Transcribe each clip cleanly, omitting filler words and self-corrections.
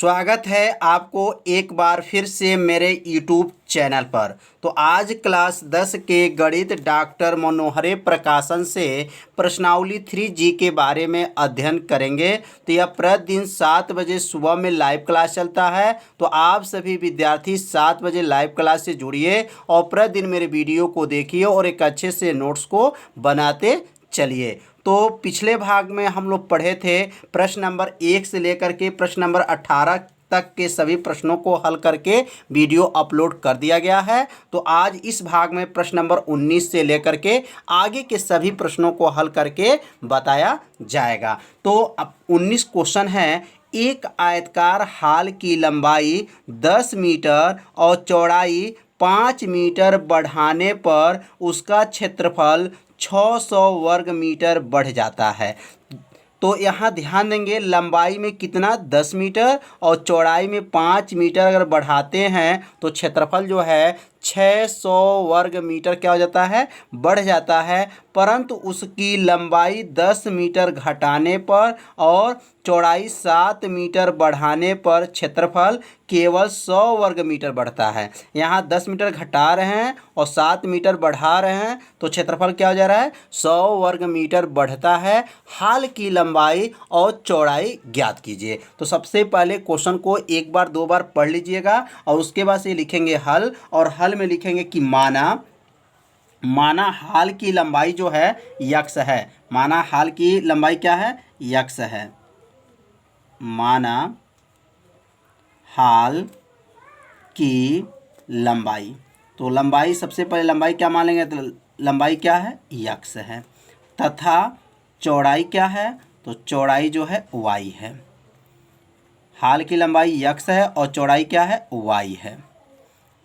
स्वागत है आपको एक बार फिर से मेरे YouTube चैनल पर। तो आज क्लास 10 के गणित डॉक्टर मनोहरे प्रकाशन से प्रश्नावली 3G के बारे में अध्ययन करेंगे। तो यह प्रतिदिन 7 बजे सुबह में लाइव क्लास चलता है। तो आप सभी विद्यार्थी 7 बजे लाइव क्लास से जुड़िए और प्रतिदिन मेरे वीडियो को देखिए और एक अच्छे से नोट्स को बनाते चलिए। तो पिछले भाग में हम लोग पढ़े थे प्रश्न नंबर 1 से लेकर के प्रश्न नंबर 18 तक के सभी प्रश्नों को हल करके वीडियो अपलोड कर दिया गया है। तो आज इस भाग में प्रश्न नंबर 19 से लेकर के आगे के सभी प्रश्नों को हल करके बताया जाएगा। तो अब 19 क्वेश्चन है। एक आयताकार हाल की लंबाई 10 मीटर और चौड़ाई 5 मीटर बढ़ाने पर उसका क्षेत्रफल 600 वर्ग मीटर बढ़ जाता है। तो यहाँ ध्यान देंगे, लंबाई में कितना 10 मीटर और चौड़ाई में 5 मीटर अगर बढ़ाते हैं तो क्षेत्रफल जो है 600 वर्ग मीटर क्या हो जाता है, बढ़ जाता है। परंतु उसकी लंबाई 10 मीटर घटाने पर और चौड़ाई 7 मीटर बढ़ाने पर क्षेत्रफल केवल 100 वर्ग मीटर बढ़ता है। यहाँ 10 मीटर घटा रहे हैं और 7 मीटर बढ़ा रहे हैं तो क्षेत्रफल क्या हो जा रहा है, 100 वर्ग मीटर बढ़ता है। हाल की लंबाई और चौड़ाई ज्ञात कीजिए। तो सबसे पहले क्वेश्चन को एक बार दो बार पढ़ लीजिएगा और उसके बाद से लिखेंगे हल, और हल में लिखेंगे कि माना हाल की लंबाई जो है यक्स है। माना हाल की लंबाई क्या है, यक्स है। माना हाल की लंबाई, तो लंबाई सबसे पहले लंबाई क्या मान लेंगे, तो लंबाई क्या है, यक्स है। तथा चौड़ाई क्या है, तो चौड़ाई जो है वाई है। हाल की लंबाई यक्स है और चौड़ाई क्या है, वाई है।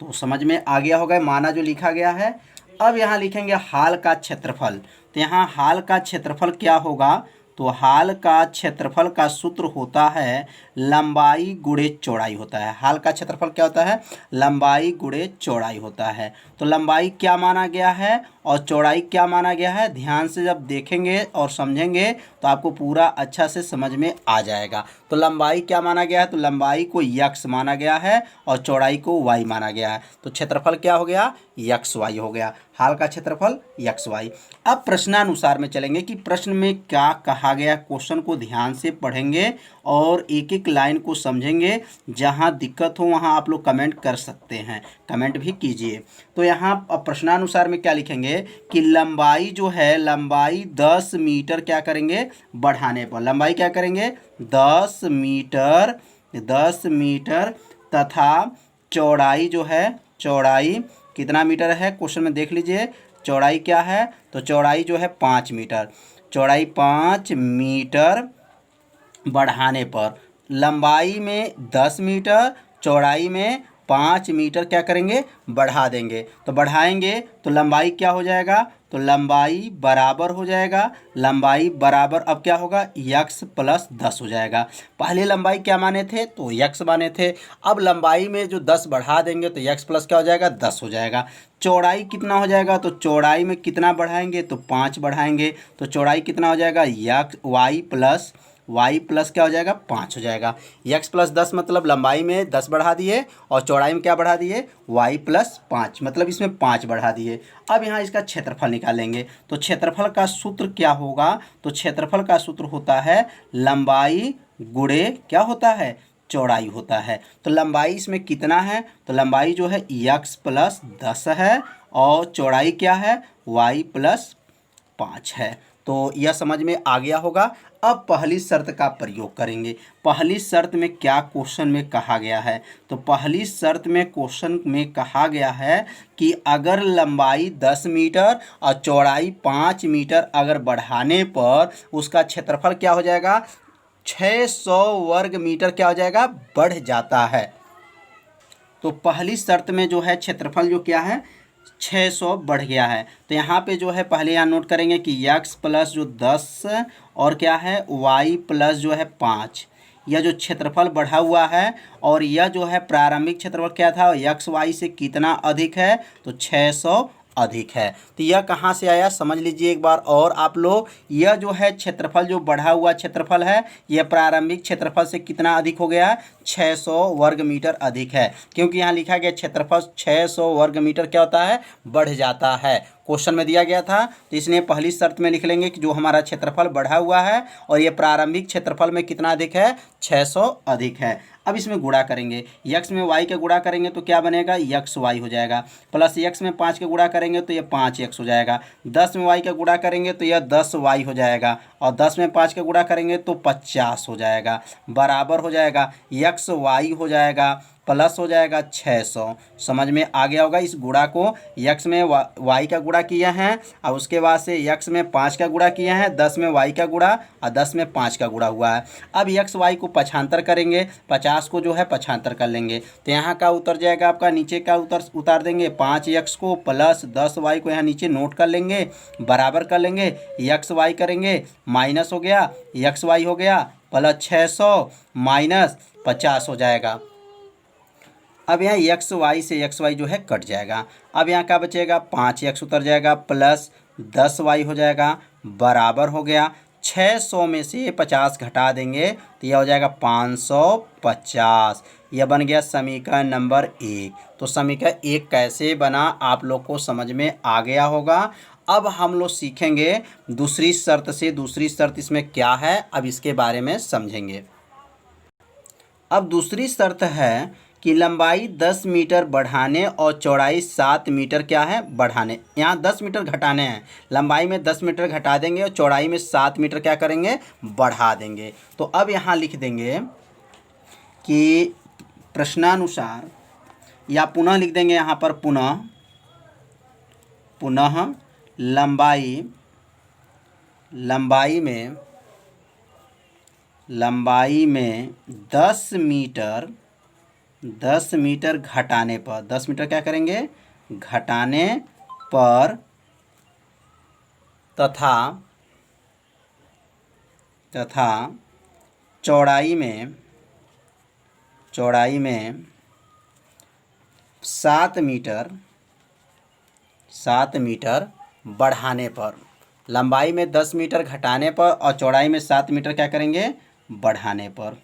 तो समझ में आ गया होगा माना जो लिखा गया है। अब यहाँ लिखेंगे हाल का क्षेत्रफल। तो यहाँ हाल का क्षेत्रफल क्या होगा, तो हाल का क्षेत्रफल का सूत्र होता है लंबाई गुणे चौड़ाई होता है। हाल का क्षेत्रफल क्या होता है, लंबाई गुणे चौड़ाई होता है। तो लंबाई क्या माना गया है और चौड़ाई क्या माना गया है, ध्यान से जब देखेंगे और समझेंगे तो आपको पूरा अच्छा से समझ में आ जाएगा। तो लंबाई क्या माना गया है, तो लंबाई को यक्स माना गया है और चौड़ाई को वाई माना गया है। तो क्षेत्रफल क्या हो गया, यक्स वाई हो गया। हाल का क्षेत्रफल यक्स वाई। अब प्रश्नानुसार में चलेंगे कि प्रश्न में क्या कहा गया, क्वेश्चन को ध्यान से पढ़ेंगे और एक एक लाइन को समझेंगे। जहां दिक्कत हो वहां आप लोग कमेंट कर सकते हैं, कमेंट भी कीजिए। तो यहाँ प्रश्नानुसार में क्या लिखेंगे कि लंबाई जो है, लंबाई 10 मीटर क्या करेंगे, बढ़ाने पर लंबाई क्या करेंगे 10 मीटर तथा चौड़ाई जो है, चौड़ाई कितना मीटर है, क्वेश्चन में देख लीजिए चौड़ाई क्या है, तो चौड़ाई जो है 5 मीटर। चौड़ाई 5 मीटर बढ़ाने पर लंबाई में 10 मीटर, चौड़ाई में 5 मीटर क्या करेंगे, बढ़ा देंगे। तो बढ़ाएंगे तो लंबाई क्या हो जाएगा, तो लंबाई बराबर हो जाएगा, लंबाई बराबर अब क्या होगा, यक्स प्लस 10 हो जाएगा। पहले लंबाई क्या माने थे, तो यक्स माने थे। अब लंबाई में जो 10 बढ़ा देंगे तो यक्स प्लस क्या हो जाएगा, 10 हो जाएगा। चौड़ाई कितना हो जाएगा, तो चौड़ाई में कितना बढ़ाएंगे, तो 5 बढ़ाएंगे। तो चौड़ाई कितना हो जाएगा, यक्स वाई प्लस क्या हो जाएगा, 5 हो जाएगा। यक्स प्लस 10 मतलब लंबाई में 10 बढ़ा दिए और चौड़ाई में क्या बढ़ा दिए, वाई प्लस 5 मतलब इसमें 5 बढ़ा दिए। अब यहाँ इसका क्षेत्रफल निकालेंगे। तो क्षेत्रफल का सूत्र क्या होगा, तो क्षेत्रफल का सूत्र होता है लंबाई गुणे क्या होता है, चौड़ाई होता है। तो लंबाई इसमें कितना है, तो लंबाई जो है यक्स प्लस 10 है और चौड़ाई क्या है, वाई प्लस 5 है। तो यह समझ में आ गया होगा। अब पहली शर्त का प्रयोग करेंगे। पहली शर्त में क्या क्वेश्चन में कहा गया है, तो पहली शर्त में क्वेश्चन में कहा गया है कि अगर लंबाई 10 मीटर और चौड़ाई 5 मीटर अगर बढ़ाने पर उसका क्षेत्रफल क्या हो जाएगा, 600 वर्ग मीटर क्या हो जाएगा, बढ़ जाता है। तो पहली शर्त में जो है क्षेत्रफल जो क्या है, 600 बढ़ गया है। तो यहाँ पे जो है पहले यहाँ नोट करेंगे कि यक्स प्लस जो 10 और क्या है, वाई प्लस जो है 5, यह जो क्षेत्रफल बढ़ा हुआ है और यह जो है प्रारंभिक क्षेत्रफल क्या था, यक्स वाई से कितना अधिक है, तो 600 अधिक है। तो यह कहाँ से आया समझ लीजिए एक बार और आप लोग। यह जो है क्षेत्रफल, जो बढ़ा हुआ क्षेत्रफल है, यह प्रारंभिक क्षेत्रफल से कितना अधिक हो गया? 600 वर्ग मीटर अधिक है, क्योंकि यहाँ लिखा गया क्षेत्रफल 600 वर्ग मीटर क्या होता है? बढ़ जाता है। क्वेश्चन में दिया गया था, तो इसलिए पहली शर्त में लिख लेंगे कि जो हमारा क्षेत्रफल बढ़ा हुआ है और ये प्रारंभिक क्षेत्रफल में कितना अधिक है? 600 अधिक है। अब इसमें गुणा करेंगे, यक्स में वाई का गुणा करेंगे तो क्या बनेगा? यक्स वाई हो जाएगा, प्लस यक्स में 5 का गुणा करेंगे तो ये 5x हो जाएगा, 10 में वाई का गुणा करेंगे तो यह 10y हो जाएगा, और 10 में 5 का गुणा करेंगे तो 50 हो जाएगा, बराबर हो जाएगा यक्स वाई हो जाएगा प्लस हो जाएगा 600। समझ में आ गया होगा। इस गुणा को यक्स में वाई का गुणा किया है और उसके बाद से यक्स में 5 का गुणा किया है, 10 में वाई का गुणा और 10 में 5 का गुणा हुआ है। अब यक्स वाई को पक्षांतर करेंगे, 50 को जो है पक्षांतर कर लेंगे, तो यहाँ का उतर जाएगा आपका, नीचे का उतार देंगे 5x को प्लस 10y को यहाँ नीचे नोट कर लेंगे, बराबर कर लेंगे, यक्स वाई करेंगे, माइनस हो गया यक्स वाई हो गया प्लस 600 माइनस 50 हो जाएगा। अब यहाँ एक्स वाई से एक्स वाई जो है कट जाएगा। अब यहाँ क्या बचेगा? 5x उतर जाएगा प्लस 10y हो जाएगा, बराबर हो गया 600 में से 50 घटा देंगे तो यह हो जाएगा 550। यह बन गया समीकरण नंबर 1। तो समीकरण 1 कैसे बना आप लोग को समझ में आ गया होगा। अब हम लोग सीखेंगे दूसरी शर्त से। दूसरी शर्त इसमें क्या है, अब इसके बारे में समझेंगे। अब दूसरी शर्त है कि लंबाई 10 मीटर बढ़ाने और चौड़ाई 7 मीटर क्या है? बढ़ाने। यहाँ 10 मीटर घटाने हैं, लंबाई में 10 मीटर घटा देंगे और चौड़ाई में 7 मीटर क्या करेंगे? बढ़ा देंगे। तो अब यहाँ लिख देंगे कि प्रश्नानुसार, या पुनः लिख देंगे यहाँ पर पुनः लंबाई में 10 मीटर घटाने पर, 10 मीटर क्या करेंगे? घटाने पर, तथा चौड़ाई में 7 मीटर बढ़ाने पर। लंबाई में 10 मीटर घटाने पर और चौड़ाई में 7 मीटर क्या करेंगे? बढ़ाने पर।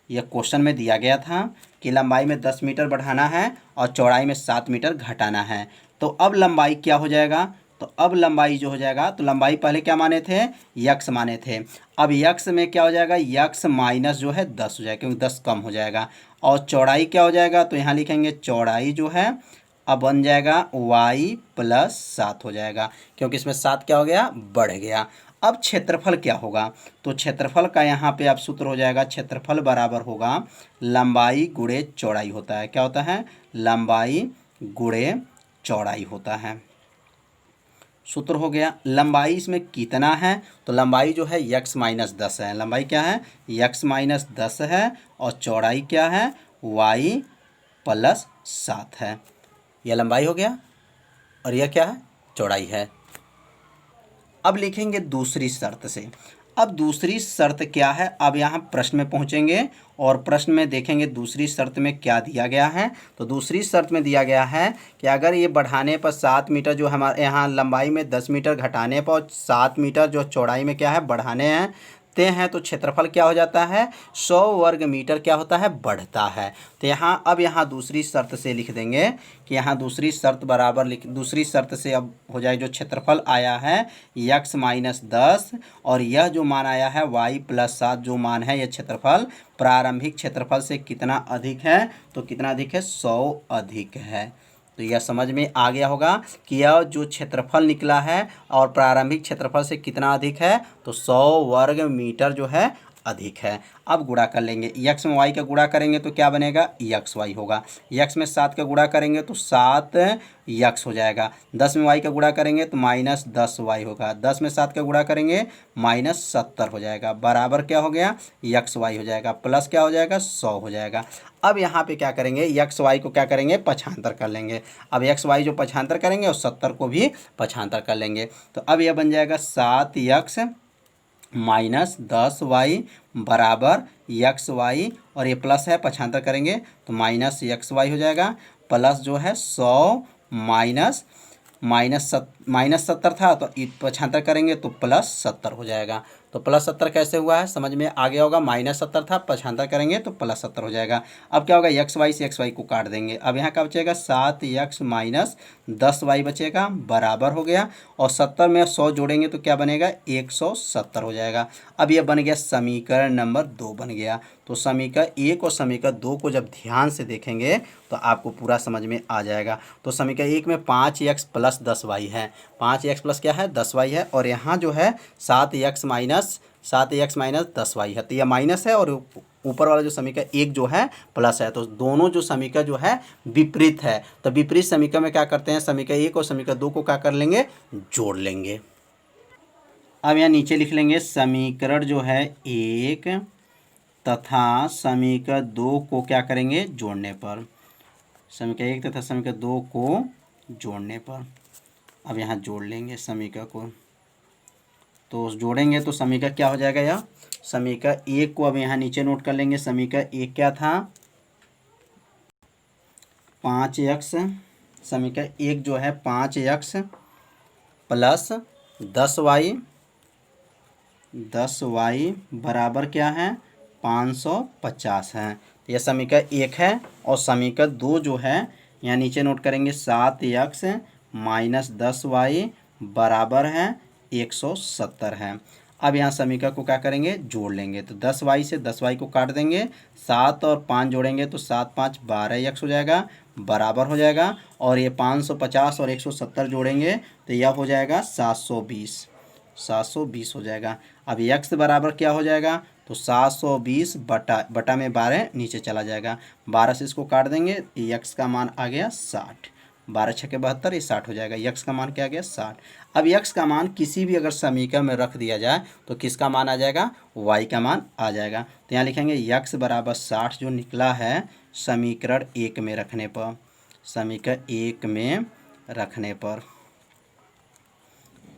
यह क्वेश्चन में दिया गया था कि लंबाई में 10 मीटर बढ़ाना है और चौड़ाई में 7 मीटर घटाना है। तो अब लंबाई क्या हो जाएगा? तो अब लंबाई जो हो जाएगा, तो लंबाई पहले क्या माने थे? यक्स माने थे। अब यक्स में क्या हो जाएगा? यक्स माइनस जो है 10 हो जाएगा, क्योंकि 10 कम हो जाएगा। और चौड़ाई क्या हो जाएगा? तो यहाँ लिखेंगे चौड़ाई जो है अब बन जाएगा y प्लस 7 हो जाएगा, क्योंकि इसमें 7 क्या हो गया? बढ़ गया। अब क्षेत्रफल क्या होगा? तो क्षेत्रफल का यहाँ पे आप सूत्र हो जाएगा, क्षेत्रफल बराबर होगा लंबाई गुणे चौड़ाई होता है। क्या होता है? लंबाई गुणे चौड़ाई होता है। सूत्र हो गया। लंबाई इसमें कितना है? तो लंबाई जो है x माइनस 10 है। लंबाई क्या है? x माइनस 10 है, और चौड़ाई क्या है? y प्लस 7 है। यह लंबाई हो गया और यह क्या है? चौड़ाई है। अब लिखेंगे दूसरी शर्त से। अब दूसरी शर्त क्या है? अब यहाँ प्रश्न में पहुँचेंगे और प्रश्न में देखेंगे दूसरी शर्त में क्या दिया गया है। तो दूसरी शर्त में दिया गया है कि अगर ये बढ़ाने पर 7 मीटर, जो हमारे यहाँ लंबाई में 10 मीटर घटाने पर 7 मीटर जो चौड़ाई में क्या है? बढ़ाने हैं, तो क्षेत्रफल क्या हो जाता है? 100 वर्ग मीटर क्या होता है? बढ़ता है। तो यहाँ दूसरी शर्त से लिख देंगे कि यहाँ दूसरी शर्त बराबर दूसरी शर्त से अब हो जाए, जो क्षेत्रफल आया है x माइनस 10 और यह जो मान आया है y प्लस 7 जो मान है, यह क्षेत्रफल प्रारंभिक क्षेत्रफल से कितना अधिक है? तो कितना अधिक है? 100 अधिक है। तो यह समझ में आ गया होगा कि यह जो क्षेत्रफल निकला है और प्रारंभिक क्षेत्रफल से कितना अधिक है? तो 100 वर्ग मीटर जो है अधिक है। अब गुणा कर लेंगे, x में y का गुणा करेंगे तो क्या बनेगा? यक्स वाई होगा। x में 7 का गुणा करेंगे तो 7x हो जाएगा। 10 में y का गुणा करेंगे तो माइनस 10y होगा। 10 में 7 का गुणा करेंगे माइनस 70 हो जाएगा, बराबर क्या हो गया? यक्स वाई हो जाएगा, प्लस क्या हो जाएगा? 100 हो जाएगा। अब यहाँ पे क्या करेंगे? यक्स वाई को क्या करेंगे? पक्षांतर कर लेंगे। अब एक्स वाई जो पक्षांतर करेंगे और 70 को भी पक्षांतर कर लेंगे। तो अब यह बन जाएगा 7x माइनस 10y बराबर यक्स वाई, और ये प्लस है, पक्षांतर करेंगे तो माइनस यक्स वाई हो जाएगा, प्लस जो है 100 माइनस -70 था तो 75 करेंगे तो +70 हो जाएगा। तो +70 कैसे हुआ है समझ में आ गया होगा। -70 था, 75 करेंगे तो +70 हो जाएगा। अब क्या होगा, XY से XY को काट देंगे। अब यहाँ क्या बचेगा, 7x - 10y बचेगा, बराबर हो गया। और 70 में 100 जोड़ेंगे तो क्या बनेगा, 170 हो जाएगा। अब ये बन गया समीकरण नंबर 2 बन गया। तो समीकरण 1 और समीकरण 2 को जब ध्यान से देखेंगे तो आपको पूरा समझ में आ जाएगा। तो समीकरण 1 में 5x + 10y है, 5x प्लस क्या है 10y है, और यहाँ जो है 7x - 10y है। तो यह माइनस है और ऊपर वाला जो समीकरण 1 जो है प्लस है। तो दोनों जो समीकरण जो है विपरीत है। तो विपरीत समीकरण में क्या करते हैं, समीकरण 1 और समीकरण 2 को क्या कर लेंगे, जोड़ लेंगे। अब यहाँ नीचे लिख लेंगे समीकरण जो है 1 तथा समीकरण 2 को क्या करेंगे, जोड़ने पर, समीकरण 1 तथा समीकरण 2 को जोड़ने पर। अब यहाँ जोड़ लेंगे समीकरण को, तो जोड़ेंगे तो समीकरण क्या हो जाएगा, यह समीकरण 1 को अब यहाँ नीचे नोट कर लेंगे। समीकरण 1 क्या था, 5x, समीकरण 1 जो है 5x + 10y बराबर क्या है, 550 है। तो यह समीकरण 1 है। और समीकरण 2 जो है यहाँ नीचे नोट करेंगे, 7x - 10y बराबर है 170 है। अब यहाँ समीकरण को क्या करेंगे, जोड़ लेंगे। तो 10y से 10y को काट देंगे, 7 और 5 जोड़ेंगे तो 7 × 5 = 12x हो जाएगा, बराबर हो जाएगा। और ये 550 और 170 जोड़ेंगे तो यह हो जाएगा 720 हो जाएगा। अब x बराबर क्या हो जाएगा, तो 720 बटा में 12 नीचे चला जाएगा, 12 से इसको काट देंगे, x का मान आ गया 60, 12 × 6 = 72, ये 60 हो जाएगा। x का मान क्या आ गया, 60। अब x का मान किसी भी अगर समीकरण में रख दिया जाए तो किसका मान आ जाएगा, y का मान आ जाएगा। तो यहाँ लिखेंगे x बराबर 60 जो निकला है समीकरण 1 में रखने पर, समीकरण 1 में रखने पर,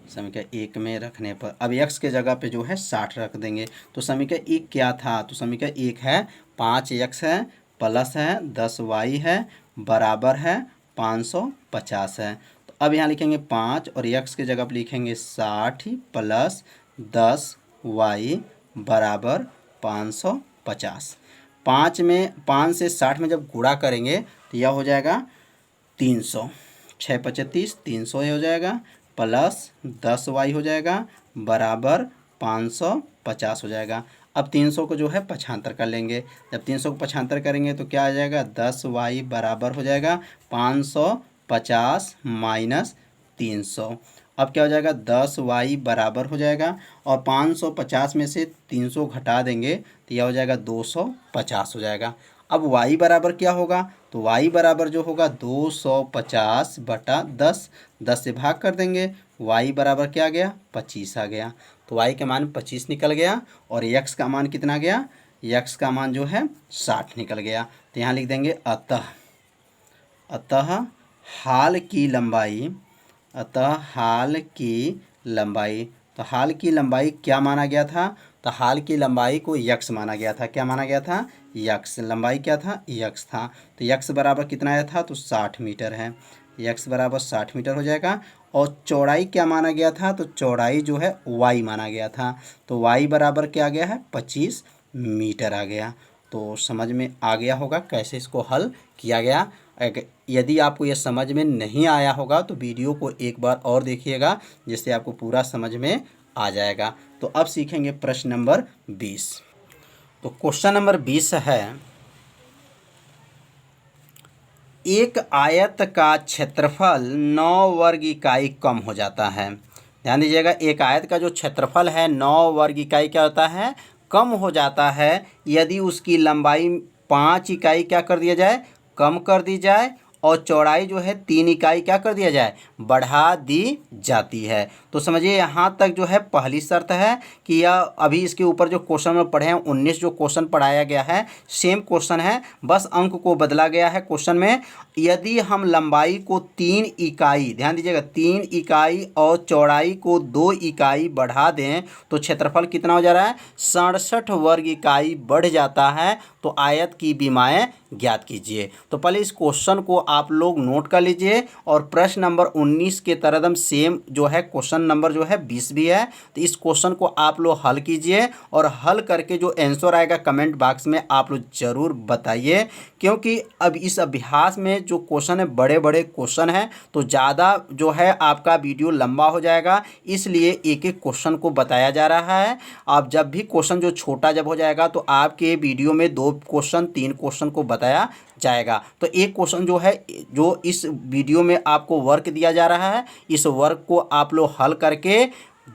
समीकरण 1 में रखने पर। अब x के जगह पे जो है 60 रख देंगे। तो समीकरण 1 क्या था, तो समीकरण 1 है 5x है प्लस है 10y है बराबर है 550 है। तो अब यहाँ लिखेंगे 5 और x के जगह पे लिखेंगे 60 + 10y बराबर 550। 5 से 60 में जब गुणा करेंगे तो यह हो जाएगा 300, 6 × 5 = 30, 300 हो जाएगा, प्लस 10y हो जाएगा बराबर 550 हो जाएगा। अब 300 को जो है 75 कर लेंगे। जब 300 को 75 करेंगे तो क्या आ जाएगा, 10y बराबर हो जाएगा 550 - 300। अब क्या हो जाएगा, 10y बराबर हो जाएगा, और 550 में से 300 घटा देंगे तो यह हो जाएगा 250 हो जाएगा। अब y बराबर क्या होगा, तो y बराबर जो होगा 250 बटा 10, 10 से भाग कर देंगे, y बराबर क्या आ गया, 25 आ गया। तो y का मान 25 निकल गया। और x का मान कितना गया, x का मान जो है 60 निकल गया। तो यहाँ लिख देंगे अतः हाल की लंबाई, तो हाल की लंबाई क्या माना गया था, तो हाल की लंबाई को x माना गया था। क्या माना गया था, x, लंबाई क्या था, x था। तो x बराबर कितना आया था, तो 60 मीटर है, x बराबर 60 मीटर हो जाएगा। और चौड़ाई क्या माना गया था, तो चौड़ाई जो है y माना गया था। तो y बराबर क्या आ गया है, 25 मीटर आ गया। तो समझ में आ गया होगा कैसे इसको हल किया गया। यदि आपको यह समझ में नहीं आया होगा तो वीडियो को एक बार और देखिएगा, जिससे आपको पूरा समझ में आ जाएगा। तो अब सीखेंगे प्रश्न नंबर 20। तो क्वेश्चन नंबर 20 है, एक आयत का क्षेत्रफल 9 वर्ग इकाई कम हो जाता है। ध्यान दीजिएगा, एक आयत का जो क्षेत्रफल है 9 वर्ग इकाई क्या होता है, कम हो जाता है यदि उसकी लंबाई 5 इकाई क्या कर दिया जाए, कम कर दी जाए, और चौड़ाई जो है 3 इकाई क्या कर दिया जाए, बढ़ा दी जाती है। तो समझिए यहाँ तक जो है पहली शर्त है कि यह अभी इसके ऊपर जो क्वेश्चन में पढ़े हैं 19 जो क्वेश्चन पढ़ाया गया है सेम क्वेश्चन है, बस अंक को बदला गया है क्वेश्चन में। यदि हम लंबाई को 3 इकाई, ध्यान दीजिएगा 3 इकाई और चौड़ाई को 2 इकाई बढ़ा दें तो क्षेत्रफल कितना हो जा रहा है, 67 वर्ग इकाई बढ़ जाता है। तो आयत की विमाएँ ज्ञात कीजिए। तो पहले इस क्वेश्चन को आप लोग नोट कर लीजिए और प्रश्न नंबर 19 के तरह सेम जो है क्वेश्चन नंबर जो है 20 भी है। तो इस क्वेश्चन को आप लोग हल कीजिए और हल करके जो आंसर आएगा कमेंट बॉक्स में आप लोग ज़रूर बताइए, क्योंकि अब इस अभ्यास में जो क्वेश्चन है बड़े बड़े क्वेश्चन हैं तो ज़्यादा जो है आपका वीडियो लंबा हो जाएगा, इसलिए एक एक क्वेश्चन को बताया जा रहा है। आप जब भी क्वेश्चन जो छोटा जब हो जाएगा तो आपके वीडियो में 2 क्वेश्चन 3 क्वेश्चन को बताया जाएगा। तो एक क्वेश्चन जो है जो इस वीडियो में आपको वर्क दिया जा रहा है, इस वर्क को आप लोग हल करके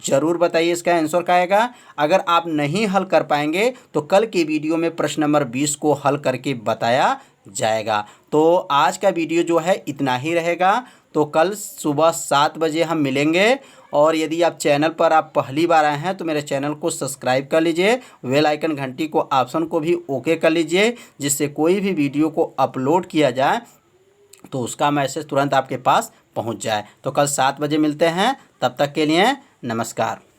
ज़रूर बताइए इसका आंसर क्या आएगा। अगर आप नहीं हल कर पाएंगे तो कल के वीडियो में प्रश्न नंबर 20 को हल करके बताया जाएगा। तो आज का वीडियो जो है इतना ही रहेगा। तो कल सुबह 7 बजे हम मिलेंगे। और यदि आप चैनल पर आप पहली बार आए हैं तो मेरे चैनल को सब्सक्राइब कर लीजिए, बेल आइकन घंटी को ऑप्शन को भी ओके कर लीजिए, जिससे कोई भी वीडियो को अपलोड किया जाए तो उसका मैसेज तुरंत आपके पास पहुंच जाए। तो कल 7 बजे मिलते हैं, तब तक के लिए नमस्कार।